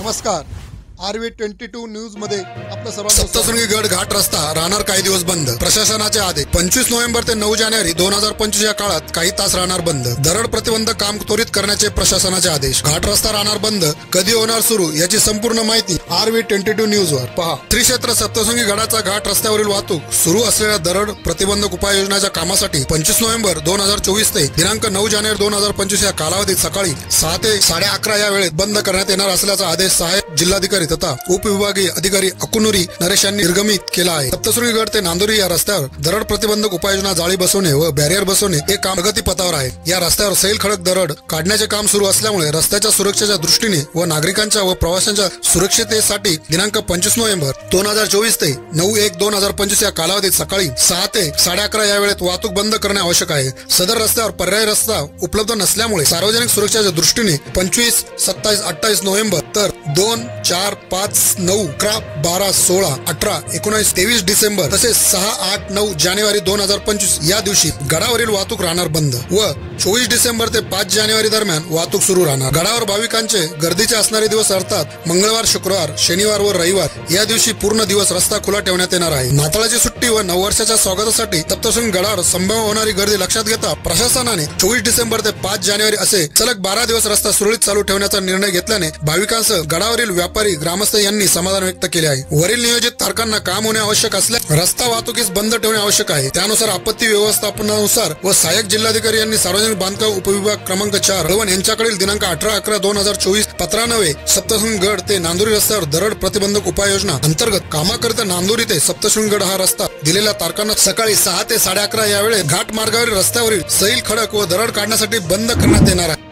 नमस्कार, RV22 news मध्ये आपलं सर्वांचं सप्तशृंगी गड घाट रस्ता राहणार काही दिवस बंद. प्रशासनाचे आदेश. 25 नोव्हेंबर ते 9 जानेवारी 2025 या काळात काही तास राहणार बंद. दरड प्रतिबंधक काम त्वरित करण्याचे प्रशासनाचे आदेश. घाट रस्ता राहणार बंद, कधी होणार सुरू याची संपूर्ण माहिती RV22 न्यूज वर पहा. श्री क्षेत्र सप्तशृंगी गडाचा घाट रस्त्यावरील वाहतूक सुरू असलेल्या दरड प्रतिबंधक उपाययोजनाच्या कामासाठी 25 नोव्हेंबर 2024 ते दिनांक 9 जानेवारी 2025 या कालावधीत सकाळी 6 ते 11:30 या वेळेत बंद करण्यात येणार असल्याचा आदेश सहाय्यक जिल्हाधिकारी तथा उपविभागीय अधिकारी अकुनुरी नरेश यांनी निर्गमित केला आहे. सप्तशृंगी गड ते नांदुरी या रस्त्यावर दरड प्रतिबंधक उपाययोजना जाळी बसवणे व बॅरियर बसवणे हे काम प्रगतीपथावर आहे. या रस्त्यावर सैल खडक दरड काढण्याचे काम सुरू असल्यामुळे रस्त्याच्या सुरक्षेच्या दृष्टीने व नागरिकांच्या व प्रवाशांच्या सुरक्षिततेसाठी दिनांक 25 नोव्हेंबर 2024 ते 9/1/2025 या कालावधीत सकाळी 6 ते 11:30 या वेळेत वाहतूक बंद करणे आवश्यक आहे. सदर रस्त्यावर पर्यायी रस्ता उपलब्ध नसल्यामुळे सार्वजनिक सुरक्षेच्या दृष्टीने 25, 27, 28 नोव्हेंबर तर 2, 4, 5, 9, 11, 12, 16, 18, 19, 23 डिसेंबर तसेच 6, 8, 9 जानेवारी 2025 या दिवशी गडावरील वाहतूक राहणार बंद व 24 डिसेंबर ते 5 जानेवारी दरम्यान वाहतूक सुरू राहणार. गडावर भाविकांचे गर्दीचे असणारे दिवस अर्थात मंगळवार, शुक्रवार, शनिवार व रविवार या दिवशी पूर्ण दिवस रस्ता खुला ठेवण्यात येणार आहे. नाताळाची सुट्टी व नववर्षाच्या स्वागतासाठी सप्तशृंगी गडावर संभाव्य होणारी गर्दी लक्षात घेता प्रशासनाने 24 डिसेंबर ते 5 जानेवारी असे सलग 12 दिवस रस्ता सुरळीत चालू ठेवण्याचा निर्णय घेतल्याने भाविकांसह गडावरील व्यापारी, ग्रामस्थ यांनी समाधान व्यक्त केले आहे. वरील नियोजित तारखांना काम होणे आवश्यक असल्यास रस्ता वाहतुकीस बंद ठेवणे आवश्यक आहे. त्यानुसार आपत्ती व्यवस्थापनानुसार व सहाय्यक जिल्हाधिकारी यांनी सार्वजनिक बांधकाम उपविभाग क्रमांक 4 कळवण यांच्याकडील दिनांक 18/11/2024 पत्रान्वये सप्तशृंगी गड ते नांदुरी रस्त्यावर दरड प्रतिबंधक उपाययोजना अंतर्गत कामाकरिता नांदुरी ते सप्तशृंगी गड हा रस्ता दिलेल्या तारखांना सकाळी 6 ते 11:30 या वेळेत घाट मार्गावरील रस्त्यावरील सैल खडक व दरड काढण्यासाठी बंद करण्यात येणार आहे.